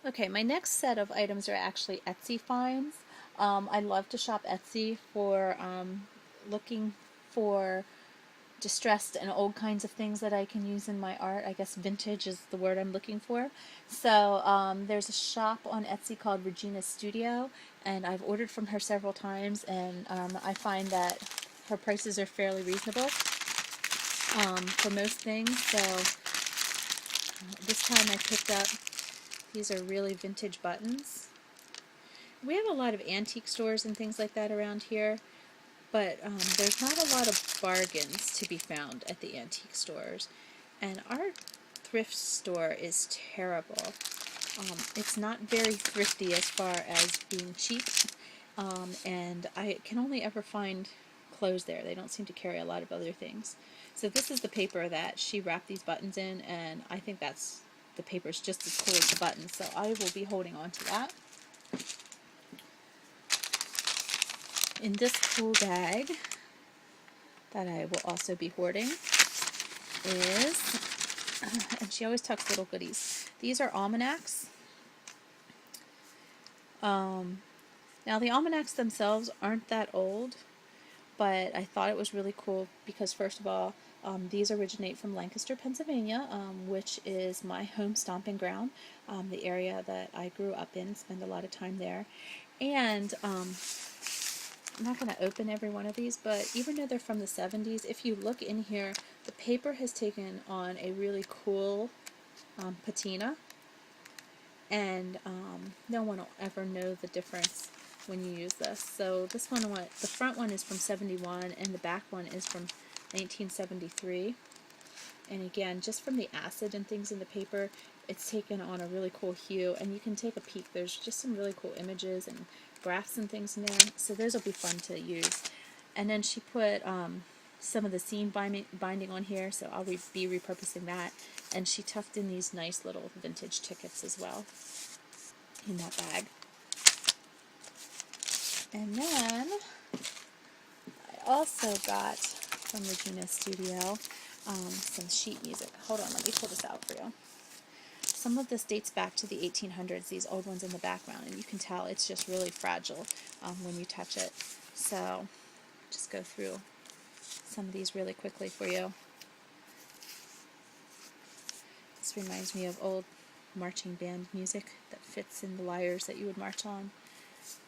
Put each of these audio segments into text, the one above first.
Okay, my next set of items are actually Etsy finds. I love to shop Etsy for looking for distressed and old kinds of things that I can use in my art. I guess vintage is the word I'm looking for. So there's a shop on Etsy called Regina Studio, and I've ordered from her several times, and I find that her prices are fairly reasonable for most things. So this time I picked up, these are really vintage buttons. We have a lot of antique stores and things like that around here, but there's not a lot of bargains to be found at the antique stores. And our thrift store is terrible. It's not very thrifty as far as being cheap, and I can only ever find clothes there. They don't seem to carry a lot of other things. So this is the paper that she wrapped these buttons in, and I think the paper's just as cool as the buttons, so I will be holding on to that. In this cool bag that I will also be hoarding is, and she always tucks little goodies. These are almanacs. Now the almanacs themselves aren't that old, but I thought it was really cool because first of all, these originate from Lancaster, Pennsylvania, which is my home stomping ground, the area that I grew up in, spend a lot of time there. And I'm not going to open every one of these, but even though they're from the 70s, if you look in here, the paper has taken on a really cool patina, and no one will ever know the difference when you use this. So this one, the front one is from 71, and the back one is from 1973. And again, just from the acid and things in the paper, it's taken on a really cool hue, and you can take a peek. There's just some really cool images and graphs and things in there, so those will be fun to use. And then she put some of the seam binding on here, so I'll be repurposing that. And she tucked in these nice little vintage tickets as well in that bag. And then I also got from Regina Studio some sheet music. Hold on, let me pull this out for you. Some of this dates back to the 1800s, these old ones in the background, and you can tell it's just really fragile when you touch it. So just go through some of these really quickly for you. This reminds me of old marching band music that fits in the wires that you would march on.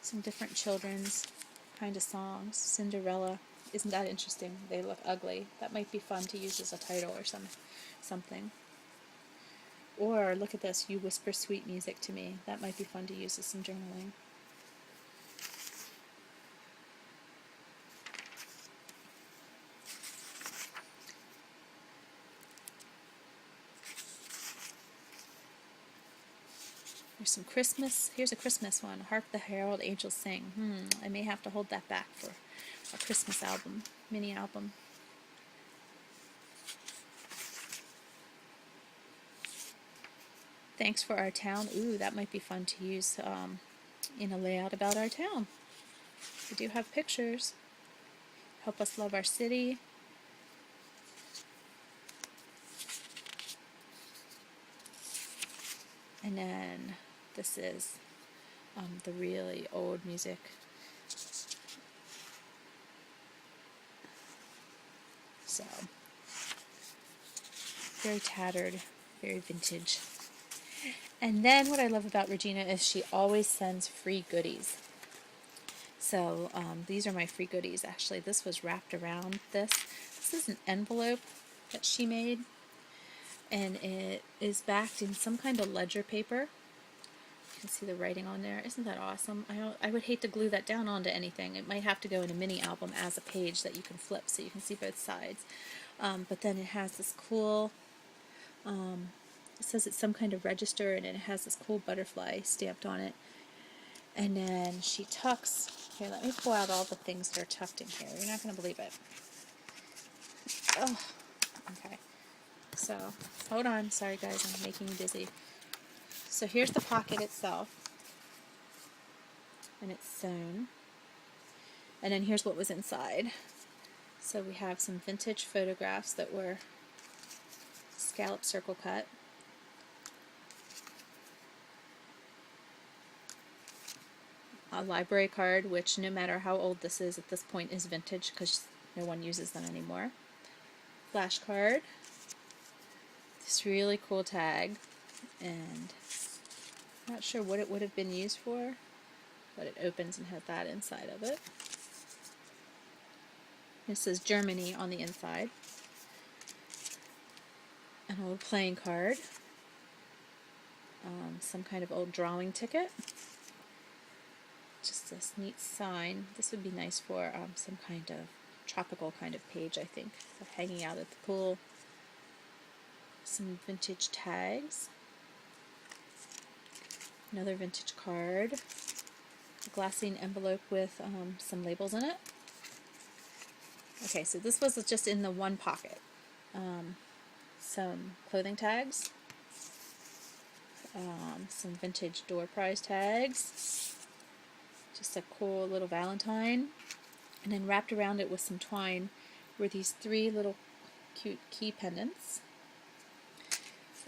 Some different children's kind of songs. Cinderella. Isn't that interesting? They look ugly. That might be fun to use as a title or something. Or look at this, You Whisper Sweet Music to Me. That might be fun to use as some journaling. There's some Christmas. Here's a Christmas one. Hark the Herald Angels Sing. I may have to hold that back for a Christmas album, mini album. Thanks for Our Town. Ooh, that might be fun to use in a layout about our town. We do have pictures. Help Us Love Our City. And then this is the really old music. So, very tattered, very vintage. And then what I love about Regina is she always sends free goodies. So these are my free goodies. Actually, this was wrapped around this. This is an envelope that she made, and it is backed in some kind of ledger paper. You can see the writing on there. Isn't that awesome? I would hate to glue that down onto anything. It might have to go in a mini album as a page that you can flip so you can see both sides. But then it has this cool, it says it's some kind of register, and it has this cool butterfly stamped on it. And then she tucks, here, let me pull out all the things that are tucked in here. You're not going to believe it. Oh, okay. So, hold on. Sorry, guys, I'm making you busy. So here's the pocket itself. And it's sewn. And then here's what was inside. So we have some vintage photographs that were scallop circle cut. a library card, which no matter how old this is at this point is vintage because no one uses them anymore. Flashcard. This really cool tag, and I'm not sure what it would have been used for, but it opens and has that inside of it. This says Germany on the inside. An old playing card. Some kind of old drawing ticket. Just this neat sign. This would be nice for some kind of tropical kind of page, I think. So hanging out at the pool. Some vintage tags. Another vintage card. A glassine envelope with some labels in it. Okay, so this was just in the one pocket. Some clothing tags. Some vintage door prize tags. Just a cool little Valentine. And then wrapped around it with some twine were these 3 little cute key pendants.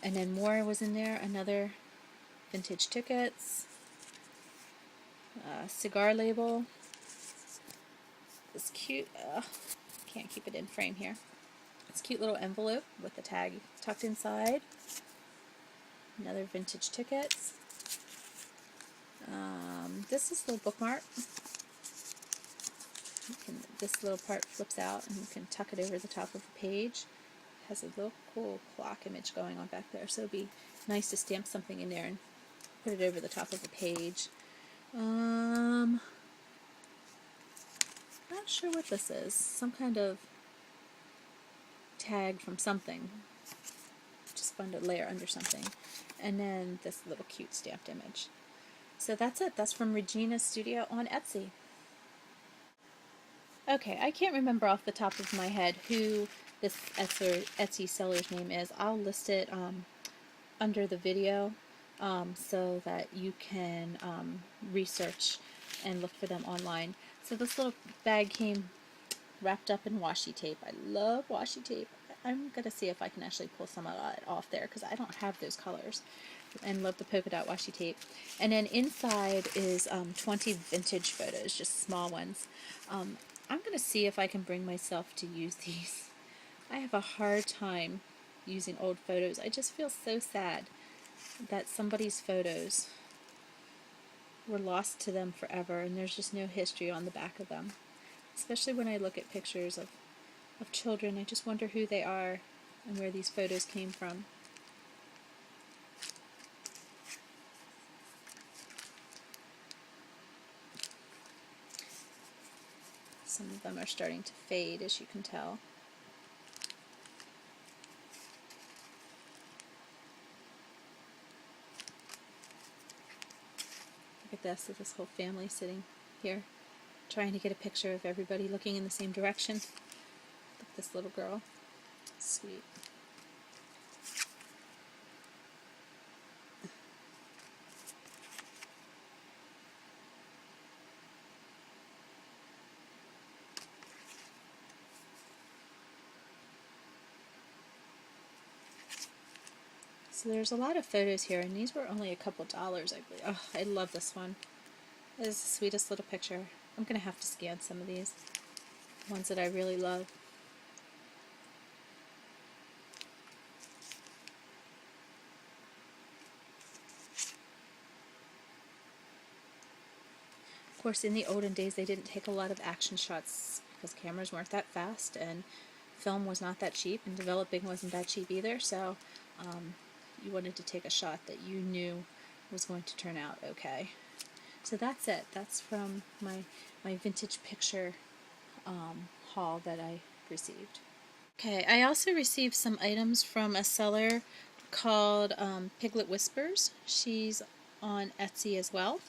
And then more was in there, another vintage tickets, cigar label, this cute, can't keep it in frame here, this cute little envelope with the tag tucked inside, another vintage tickets, this is the bookmark. This little part flips out and you can tuck it over the top of the page. It has a little cool clock image going on back there, so it'd be nice to stamp something in there and put it over the top of a page. Not sure what this is. Some kind of tag from something. Just fun to layer under something. And then this little cute stamped image. So that's it. That's from Regina Studio on Etsy. Okay, I can't remember off the top of my head who this Etsy seller's name is. I'll list it under the video so that you can research and look for them online. So this little bag came wrapped up in washi tape. I love washi tape. I'm going to see if I can actually pull some of that off there because I don't have those colors. And love the polka dot washi tape. And then inside is 20 vintage photos, just small ones. I'm going to see if I can bring myself to use these. I have a hard time using old photos. I just feel so sad that somebody's photos were lost to them forever and there's just no history on the back of them. Especially when I look at pictures of children, I just wonder who they are and where these photos came from. Some of them are starting to fade, as you can tell. Look at this whole family sitting here, trying to get a picture of everybody looking in the same direction. Look at this little girl. Sweet. So there's a lot of photos here, and these were only a couple dollars, I believe. Oh, I love this one. It is the sweetest little picture. I'm going to have to scan some of these, ones that I really love. Of course, in the olden days, they didn't take a lot of action shots because cameras weren't that fast, and film was not that cheap, and developing wasn't that cheap either, so you wanted to take a shot that you knew was going to turn out okay. So that's it. That's from my vintage picture haul that I received. Okay, I also received some items from a seller called Piglet Whispers. She's on Etsy as well.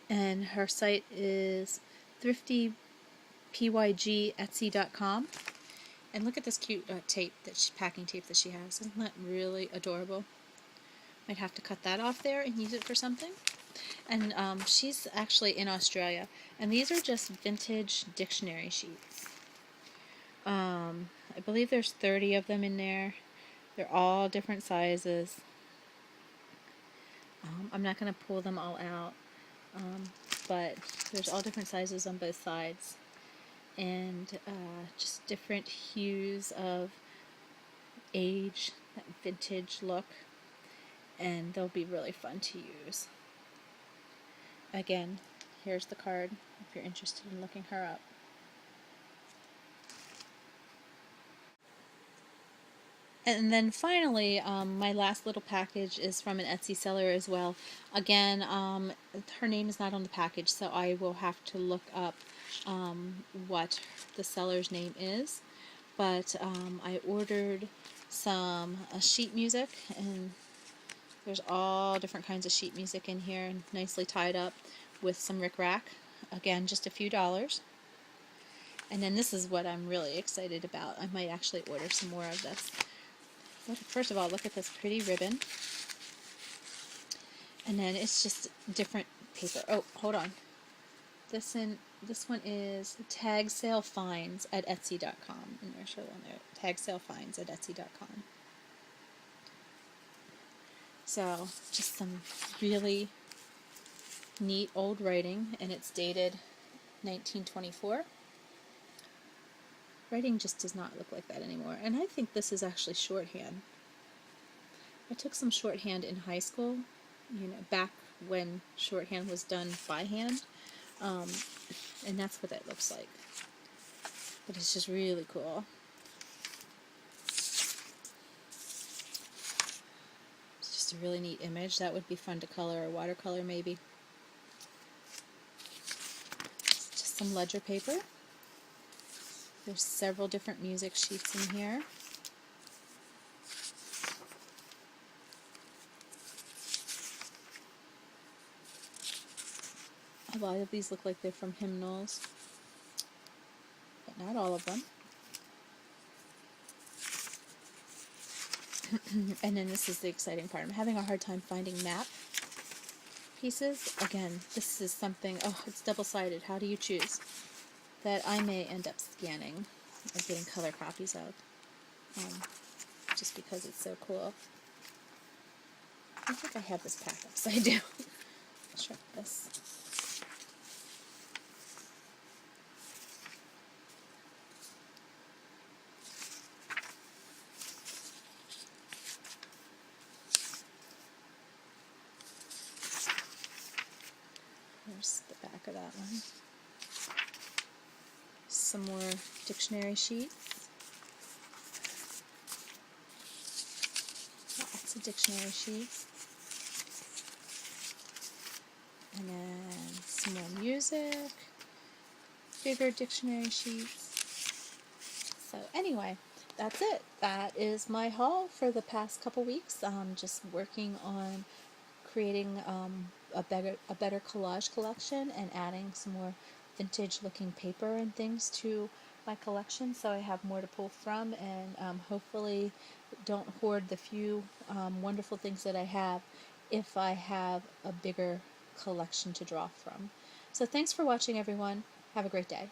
And her site is Thrifty Pyg Etsy.com. And look at this cute packing tape that she has. Isn't that really adorable? Might have to cut that off there and use it for something. And she's actually in Australia. And these are just vintage dictionary sheets. I believe there's 30 of them in there. They're all different sizes. I'm not going to pull them all out, but there's all different sizes on both sides, and just different hues of age, that vintage look, and they'll be really fun to use. Again, here's the card if you're interested in looking her up. And then finally, my last little package is from an Etsy seller as well. Again, her name is not on the package, so I will have to look up what the seller's name is. But I ordered some sheet music, and there's all different kinds of sheet music in here, nicely tied up with some rickrack. Again, just a few dollars. And then this is what I'm really excited about. I might actually order some more of this. First of all, look at this pretty ribbon. And then it's just different paper. Oh, hold on. This one is tag sale finds at Etsy.com. And there's her one there. Tag sale finds at Etsy.com. So, just some really neat old writing, and it's dated 1924. Writing just does not look like that anymore, and I think this is actually shorthand. I took some shorthand in high school, back when shorthand was done by hand, and that's what that looks like. But it's just really cool. It's just a really neat image. That would be fun to color or watercolor maybe. It's just some ledger paper. There's several different music sheets in here. A lot of these look like they're from hymnals, but not all of them. And then this is the exciting part. I'm having a hard time finding map pieces. Again, this is something, it's double-sided. How do you choose? That I may end up scanning or getting color copies of, just because it's so cool. I think I have this pack upside down. Let's try this. Here's the back of that one. Some more dictionary sheets. Lots of dictionary sheets. And then some more music. Bigger dictionary sheets. So anyway, that's it. That is my haul for the past couple weeks. Just working on creating a better collage collection and adding some more vintage looking paper and things to my collection, so I have more to pull from, and hopefully don't hoard the few wonderful things that I have if I have a bigger collection to draw from. So thanks for watching, everyone. Have a great day.